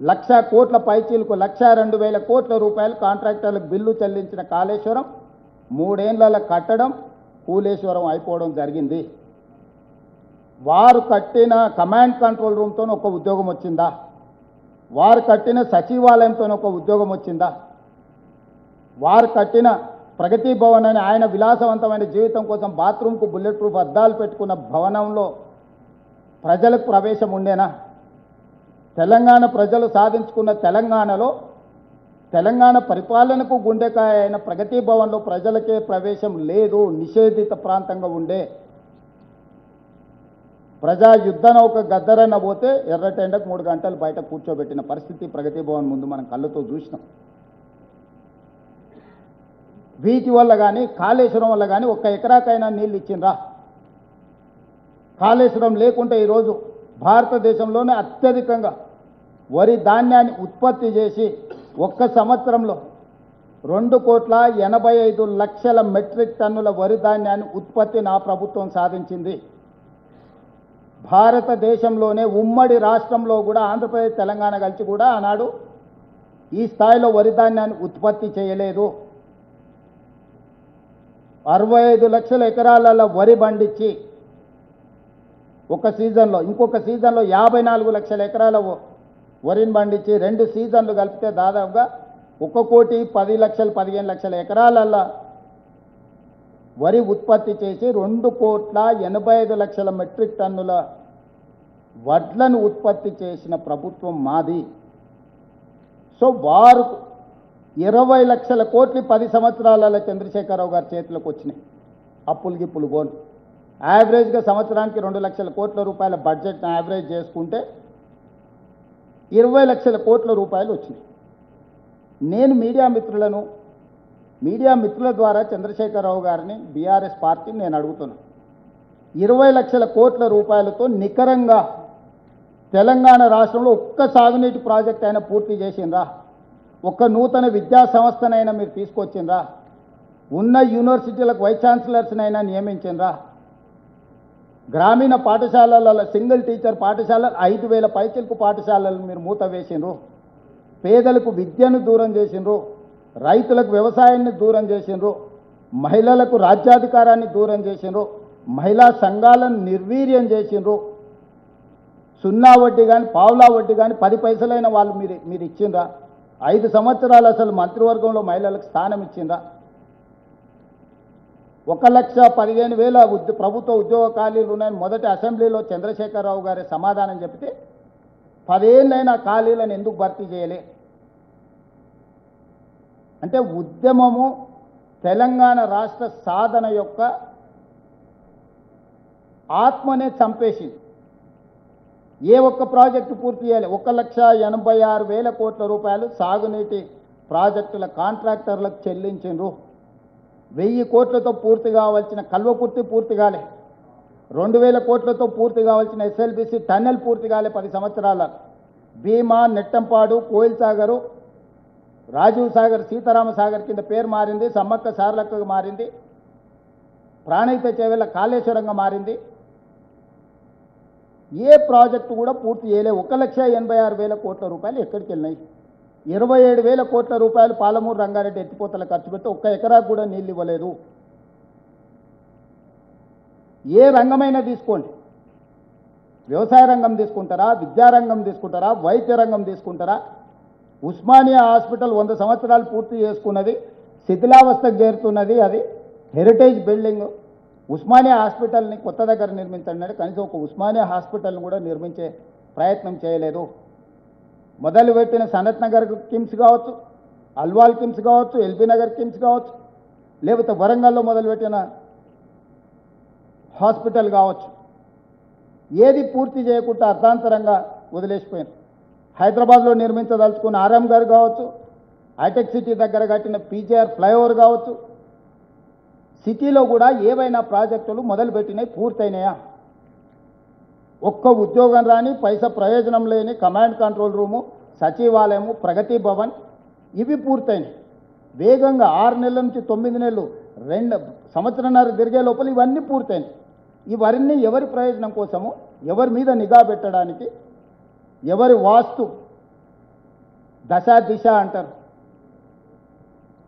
1,00,000 కోట్ల పైచీలకు 1,02,000 కోట్ల రూపాయలు కాంట్రాక్టర్లకు బిల్లు చెల్లించిన కాళేశ్వరం 3 ఏళ్ల కట్టడం కూలేశ్వరం అయిపోవడం జరిగింది. వారు కట్టిన కమాండ్ కంట్రోల్ రూమ్తో ఒక ఉద్యోగం వచ్చిందా? వారు కట్టిన సచివాలయంతో ఒక ఉద్యోగం వచ్చిందా? వారు కట్టిన ప్రగతి భవన్ అని ఆయన విలాసవంతమైన జీవితం కోసం బాత్రూమ్కు బుల్లెట్ ప్రూఫ్ అద్దాలు పెట్టుకున్న భవనంలో ప్రజలకు ప్రవేశం ఉండేనా? తెలంగాణ ప్రజలు సాధించుకున్న తెలంగాణలో తెలంగాణ పరిపాలనకు గుండెకాయ అయిన ప్రగతి భవన్లో ప్రజలకే ప్రవేశం లేదు, నిషేధిత ప్రాంతంగా ఉండే. ప్రజా యుద్ధ నౌక గద్దరన్న పోతే ఎర్రటెండకు 3 గంటలు బయట కూర్చోబెట్టిన పరిస్థితి ప్రగతి భవన్ ముందు మనం కళ్ళతో చూసినాం. వీటి వల్ల కానీ కాళేశ్వరం వల్ల కానీ 1 ఎకరాకైనా నీళ్ళు ఇచ్చిండ్రా? కాళేశ్వరం లేకుంటే ఈరోజు భారతదేశంలోనే అత్యధికంగా వరి ధాన్యాన్ని ఉత్పత్తి చేసి 1 సంవత్సరంలో 2,85,00,000 మెట్రిక్ టన్నుల వరి ధాన్యాన్ని ఉత్పత్తి నా ప్రభుత్వం సాధించింది. భారతదేశంలోనే ఉమ్మడి రాష్ట్రంలో కూడా ఆంధ్రప్రదేశ్ తెలంగాణ కలిసి కూడా ఆనాడు ఈ స్థాయిలో వరి ధాన్యాన్ని ఉత్పత్తి చేయలేదు. 65 లక్షల ఎకరాలలో వరి పండించి ఒక సీజన్లో, ఇంకొక సీజన్లో 54 లక్షల ఎకరాల వరిని పండించి 2 సీజన్లు కలిపితే దాదాపుగా 1,10,15 లక్షల ఎకరాలలో వరి ఉత్పత్తి చేసి 2,85,00,000 మెట్రిక్ టన్నుల వడ్లను ఉత్పత్తి చేసిన ప్రభుత్వం మాది. సో వారు 20 లక్షల కోట్లు 10 సంవత్సరాలలో చంద్రశేఖరరావు గారి చేతిలోకి వచ్చినాయి. అప్పులు గిప్పులు పోను. యావరేజ్గా సంవత్సరానికి 2 లక్షల కోట్ల రూపాయల బడ్జెట్ని యావరేజ్ చేసుకుంటే 20 లక్షల కోట్ల రూపాయలు వచ్చినాయి. నేను మీడియా మిత్రుల ద్వారా చంద్రశేఖరరావు గారిని, బీఆర్ఎస్ పార్టీని నేను అడుగుతున్నాను, 20 లక్షల కోట్ల రూపాయలతో నికరంగా తెలంగాణ రాష్ట్రంలో ఒక్క సాగునీటి ప్రాజెక్ట్ అయినా పూర్తి చేసిండ్రా? ఒక్క నూతన విద్యా సంస్థనైనా మీరు తీసుకొచ్చిండ్రా? ఉన్న యూనివర్సిటీలకు వైస్ ఛాన్సలర్స్నైనా నియమించిండ్రా? గ్రామీణ పాఠశాలల సింగిల్ టీచర్ పాఠశాలలు 5,000 పైచిలకు పాఠశాలలు మీరు మూత వేసిండ్రు. పేదలకు విద్యను దూరం చేసిండ్రు, రైతులకు వ్యవసాయాన్ని దూరం చేసిండ్రు, మహిళలకు రాజ్యాధికారాన్ని దూరం చేసిండ్రు, మహిళా సంఘాలను నిర్వీర్యం చేసిండ్రు. 0 వడ్డీ కానీ పావులా వడ్డీ కానీ 10 పైసలైన వాళ్ళు మీరు ఇచ్చిండ్రా? 5 సంవత్సరాలు అసలు మంత్రివర్గంలో మహిళలకు స్థానం ఇచ్చిండ్రా? 1,15,000 ప్రభుత్వ ఉద్యోగ ఖాళీలు ఉన్నాయని మొదటి అసెంబ్లీలో చంద్రశేఖరరావు గారి సమాధానం చెప్తే 10 ఏళ్ళైనా ఖాళీలను ఎందుకు భర్తీ చేయలే? అంటే ఉద్యమము తెలంగాణ రాష్ట్ర సాధన యొక్క ఆత్మనే చంపేసింది. ఏ ఒక్క ప్రాజెక్టు పూర్తి చేయాలి? 1,86,000 కోట్ల రూపాయలు సాగునీటి ప్రాజెక్టుల కాంట్రాక్టర్లకు చెల్లించిండ్రు. 1000 కోట్లతో పూర్తి కావాల్సిన కల్వకుర్తి పూర్తి కాలే, 2,000 కోట్లతో పూర్తి కావాల్సిన ఎస్ఎల్బిసి టన్నెల్ పూర్తి కాలే 10 సంవత్సరాల. భీమా, నెట్టంపాడు, కోయిల్ సాగరు, రాజీవ్ సాగర్, సీతారామ సాగర్ కింద పేరు మారింది, సమ్మక్క సారలక్కగా మారింది, ప్రాణహిత చేవెళ్ళ కాళేశ్వరంగా మారింది. ఏ ప్రాజెక్టు కూడా పూర్తి చేయలే. 1,86,000 కోట్ల రూపాయలు ఎక్కడికి వెళ్ళినాయి? 27,000 కోట్ల రూపాయలు పాలమూరు రంగారెడ్డి ఎత్తిపోతల ఖర్చు పెట్టి 1 ఎకరాకు కూడా నీళ్ళు ఇవ్వలేదు. ఏ రంగమైనా తీసుకోండి, వ్యవసాయ రంగం తీసుకుంటారా, విద్యారంగం తీసుకుంటారా, వైద్య రంగం తీసుకుంటారా? ఉస్మానియా హాస్పిటల్ 100 సంవత్సరాలు పూర్తి చేసుకున్నది, శిథిలావస్థకు చేరుతున్నది. అది హెరిటేజ్ బిల్డింగ్. ఉస్మానియా హాస్పిటల్ని కొత్త దగ్గర నిర్మించండి, కనీసం ఒక ఉస్మానియా హాస్పిటల్ని కూడా నిర్మించే ప్రయత్నం చేయలేదు. మొదలుపెట్టిన సనత్ నగర్ కిమ్స్ కావచ్చు, అల్వాల్ కిమ్స్ కావచ్చు, ఎల్బీ నగర్ కిమ్స్ కావచ్చు, లేకపోతే వరంగల్లో మొదలుపెట్టిన హాస్పిటల్ కావచ్చు, ఏది పూర్తి చేయకుండా అర్థాంతరంగా వదిలేసిపోయింది. హైదరాబాద్లో నిర్మించదలుచుకున్న ఆరామ్ గారు కావచ్చు, హైటెక్ సిటీ దగ్గర కట్టిన పీజీఆర్ ఫ్లైఓవర్ కావచ్చు, సిటీలో కూడా ఏవైనా ప్రాజెక్టులు మొదలుపెట్టినాయి, పూర్తయినాయా? ఒక్క ఉద్యోగం రాని, పైసా ప్రయోజనం లేని కమాండ్ కంట్రోల్ రూము, సచివాలయము, ప్రగతి భవన్ ఇవి పూర్తయినాయి. వేగంగా 6 నెలల నుంచి 9 నెలలు, 2 సంవత్సరాన్నర తిరిగే లోపల ఇవన్నీ పూర్తయినాయి. ఇవన్నీ ఎవరి ప్రయోజనం కోసము? ఎవరి మీద నిఘా పెట్టడానికి? ఎవరి వాస్తు దశ దిశ అంటారు.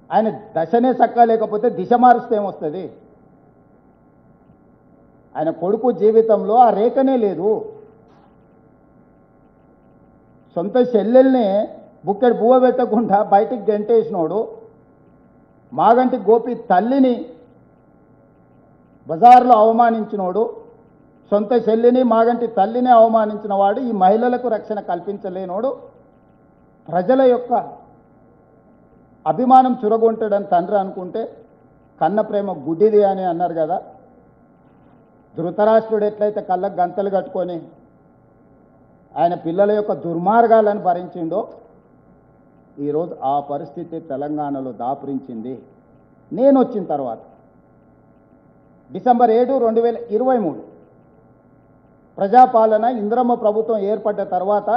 ఆయన దశనే చక్కా లేకపోతే దిశ మారుస్తే ఏమొస్తుంది? ఆయన కొడుకు జీవితంలో ఆ రేఖనే లేదు. సొంత చెల్లెల్ని బుక్కెడు బువ్వ పెట్టకుండా బయటికి గెంటేసినోడు, మాగంటి గోపి తల్లిని బజార్లో అవమానించినోడు, సొంత చెల్లిని మాగంటి తల్లిని అవమానించిన వాడు, ఈ మహిళలకు రక్షణ కల్పించలేనోడు, ప్రజల యొక్క అభిమానం చురగొంటాడని తండ్రి అనుకుంటే కన్న ప్రేమ గుడ్డిది అని అన్నారు కదా. ధృతరాష్ట్రుడు ఎట్లయితే కళ్ళకు గంతలు కట్టుకొని ఆయన పిల్లల యొక్క దుర్మార్గాలను భరించిండో ఈరోజు ఆ పరిస్థితి తెలంగాణలో దాపురించింది. నేను వచ్చిన తర్వాత డిసెంబర్ 7, 2023 ప్రజాపాలన ఇందిరమ్మ ప్రభుత్వం ఏర్పడ్డ తర్వాత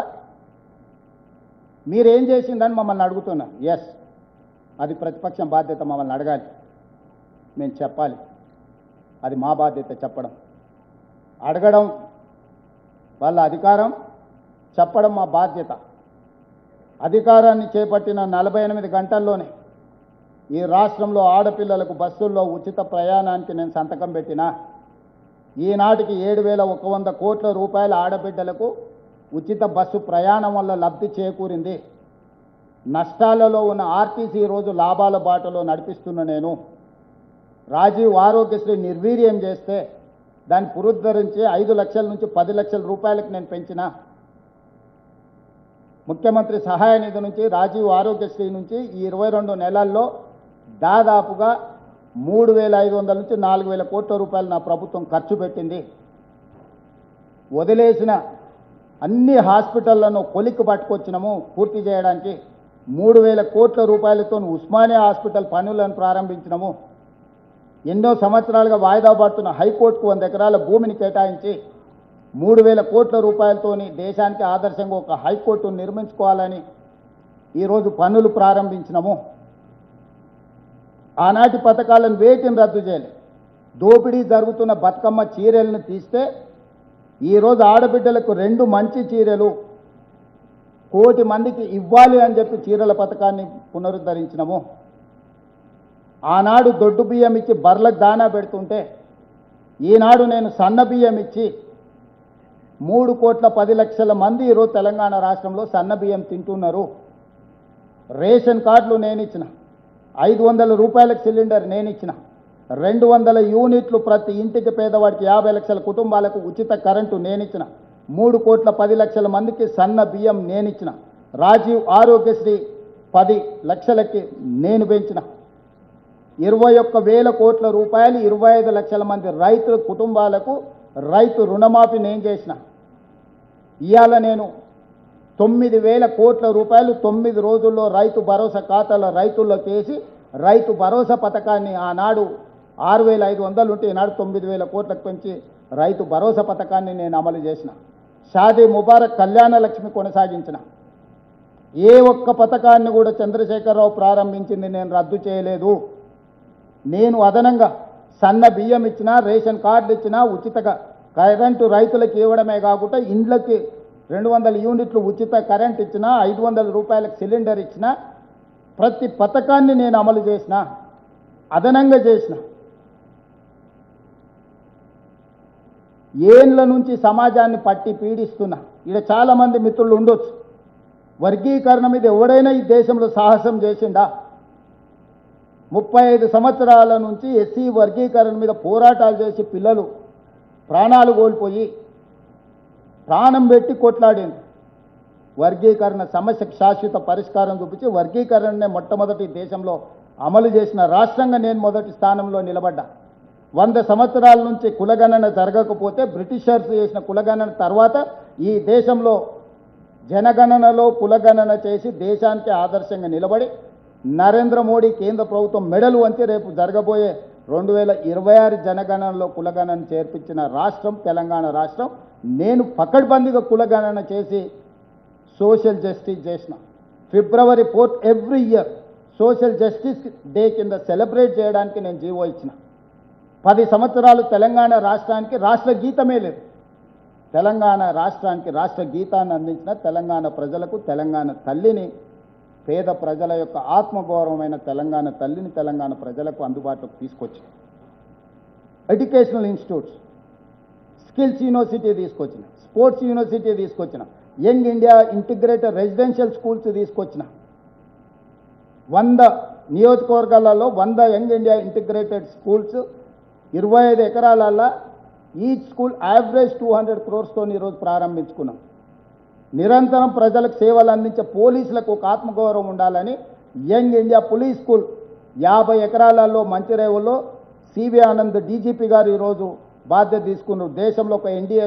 మీరేం చేసిందని మమ్మల్ని అడుగుతున్నా. ఎస్, అది ప్రతిపక్షం బాధ్యత, మమ్మల్ని అడగాలి, మేము చెప్పాలి. అది మా బాధ్యత చెప్పడం. అడగడం వాళ్ళ అధికారం, చెప్పడం మా బాధ్యత. అధికారాన్ని చేపట్టిన 48 గంటల్లోనే ఈ రాష్ట్రంలో ఆడపిల్లలకు బస్సుల్లో ఉచిత ప్రయాణానికి నేను సంతకం పెట్టినా. ఈనాటికి 7,100 కోట్ల రూపాయల ఆడబిడ్డలకు ఉచిత బస్సు ప్రయాణం వల్ల లబ్ధి చేకూరింది. నష్టాలలో ఉన్న ఆర్టీసీ రోజు లాభాల బాటలో నడిపిస్తున్న నేను. రాజీవ్ ఆరోగ్యశ్రీ నిర్వీర్యం చేస్తే దాన్ని పునరుద్ధరించి 5 లక్షల నుంచి 10 లక్షల రూపాయలకు నేను పెంచిన. ముఖ్యమంత్రి సహాయ నిధి నుంచి, రాజీవ్ ఆరోగ్యశ్రీ నుంచి ఈ 22 నెలల్లో దాదాపుగా 3,500 నుంచి 4,000 కోట్ల రూపాయలు నా ప్రభుత్వం ఖర్చు పెట్టింది. వదిలేసిన అన్ని హాస్పిటళ్లను కొలిక్కి పట్టుకొచ్చినాము పూర్తి చేయడానికి. 3,000 కోట్ల రూపాయలతో ఉస్మానియా హాస్పిటల్ పనులను ప్రారంభించినాము. ఎన్నో సంవత్సరాలుగా వాయిదా పడుతున్న హైకోర్టుకు 100 ఎకరాల భూమిని కేటాయించి 3,000 కోట్ల రూపాయలతోని దేశానికి ఆదర్శంగా ఒక హైకోర్టును నిర్మించుకోవాలని ఈరోజు పనులు ప్రారంభించినాము. ఆనాటి పథకాలను వేటిని రద్దు చేయలేదు. దోపిడీ జరుగుతున్న బతుకమ్మ చీరలను తీస్తే ఈరోజు ఆడబిడ్డలకు 2 మంచి చీరలు 1 కోటి మందికి ఇవ్వాలి అని చెప్పి చీరల పథకాన్ని పునరుద్ధరించినాము. ఆనాడు దొడ్డు బియ్యం ఇచ్చి బర్లకు దానా పెడుతుంటే ఈనాడు నేను సన్న బియ్యం ఇచ్చి 3,10,00,000 మంది ఈరోజు తెలంగాణ రాష్ట్రంలో సన్న బియ్యం తింటున్నారు. రేషన్ కార్డులు నేను ఇచ్చిన, 500 రూపాయలకు సిలిండర్ నేను ఇచ్చిన, 200 యూనిట్లు ప్రతి ఇంటికి పేదవాడికి 50 లక్షల కుటుంబాలకు ఉచిత కరెంటు నేను ఇచ్చిన, 3,10,00,000 మందికి సన్న బియ్యం నేను ఇచ్చిన, రాజీవ్ ఆరోగ్యశ్రీ 10 లక్షలకి నేను పెంచిన, 21,000 కోట్ల రూపాయలు 25 లక్షల మంది రైతుల కుటుంబాలకు రైతు రుణమాఫీ నేను చేసిన. ఇవాళ నేను 9,000 కోట్ల రూపాయలు 9 రోజుల్లో రైతు భరోసా ఖాతాల రైతుల్లోకి వేసి రైతు భరోసా పథకాన్ని ఆనాడు 6,500 ఉంటే ఈనాడు 9,000 కోట్లకు పెంచి రైతు భరోసా పథకాన్ని నేను అమలు చేసిన. షాదీ ముబారక్ కళ్యాణ లక్ష్మి కొనసాగించిన. ఏ ఒక్క పథకాన్ని కూడా చంద్రశేఖరరావు ప్రారంభించింది నేను రద్దు చేయలేదు. నేను అదనంగా సన్న బియ్యం ఇచ్చినా, రేషన్ కార్డులు ఇచ్చినా, ఉచితగా కరెంటు రైతులకు ఇవ్వడమే కాకుండా ఇండ్లకి 200 యూనిట్లు ఉచిత కరెంట్ ఇచ్చినా, 500 రూపాయలకు సిలిండర్ ఇచ్చినా, ప్రతి పథకాన్ని నేను అమలు చేసిన, అదనంగా చేసిన. ఏండ్ల నుంచి సమాజాన్ని పట్టి పీడిస్తున్నా. ఇక్కడ చాలామంది మిత్రులు ఉండొచ్చు, వర్గీకరణ మీద ఎవడైనా ఈ దేశంలో సాహసం చేసిండా? 35 సంవత్సరాల నుంచి ఎస్సీ వర్గీకరణ మీద పోరాటాలు చేసి పిల్లలు ప్రాణాలు కోల్పోయి ప్రాణం పెట్టి కొట్లాడింది. వర్గీకరణ సమస్యకు శాశ్వత పరిష్కారం చూపించి వర్గీకరణనే మొట్టమొదటి దేశంలో అమలు చేసిన రాష్ట్రంగా నేను మొదటి స్థానంలో నిలబడ్డా. 100 సంవత్సరాల నుంచి కులగణన జరగకపోతే బ్రిటిషర్స్ చేసిన కులగణన తర్వాత ఈ దేశంలో జనగణనలో కులగణన చేసి దేశానికి ఆదర్శంగా నిలబడి నరేంద్ర మోడీ కేంద్ర ప్రభుత్వం మెడలు వంచి రేపు జరగబోయే 2026 జనగణనలో కులగణన చేర్పించిన రాష్ట్రం తెలంగాణ రాష్ట్రం. నేను పకడ్బందీగా కులగణన చేసి సోషల్ జస్టిస్ చేసిన. February 4 every year social justice day కింద సెలబ్రేట్ చేయడానికి నేను జీవో ఇచ్చిన. 10 సంవత్సరాలు తెలంగాణ రాష్ట్రానికి రాష్ట్ర గీతమే లేదు. తెలంగాణ రాష్ట్రానికి రాష్ట్ర గీతాన్ని అందించిన తెలంగాణ ప్రజలకు తెలంగాణ తల్లిని పేద ప్రజల యొక్క ఆత్మగౌరవమైన తెలంగాణ తల్లిని తెలంగాణ ప్రజలకు అందుబాటులోకి తీసుకొచ్చిన ఎడ్యుకేషనల్ ఇన్స్టిట్యూట్స్, స్కిల్స్ యూనివర్సిటీ తీసుకొచ్చిన, స్పోర్ట్స్ యూనివర్సిటీ తీసుకొచ్చిన, young India integrated residential schools తీసుకొచ్చిన, 100 నియోజకవర్గాలలో 100 యంగ్ ఇండియా ఇంటిగ్రేటెడ్ స్కూల్స్, 25 ఎకరాలలో ఈచ్ స్కూల్ యావరేజ్ 200 crores ఈరోజు ప్రారంభించుకున్నాం. నిరంతరం ప్రజలకు సేవలు అందించే పోలీసులకు ఒక ఆత్మగౌరవం ఉండాలని యంగ్ ఇండియా పోలీస్ స్కూల్ 50 ఎకరాలలో మంచిరేవులో సివి ఆనంద్ డీజీపీ గారు ఈరోజు బాధ్యత తీసుకున్నారు. దేశంలో ఒక ఎన్డీఏ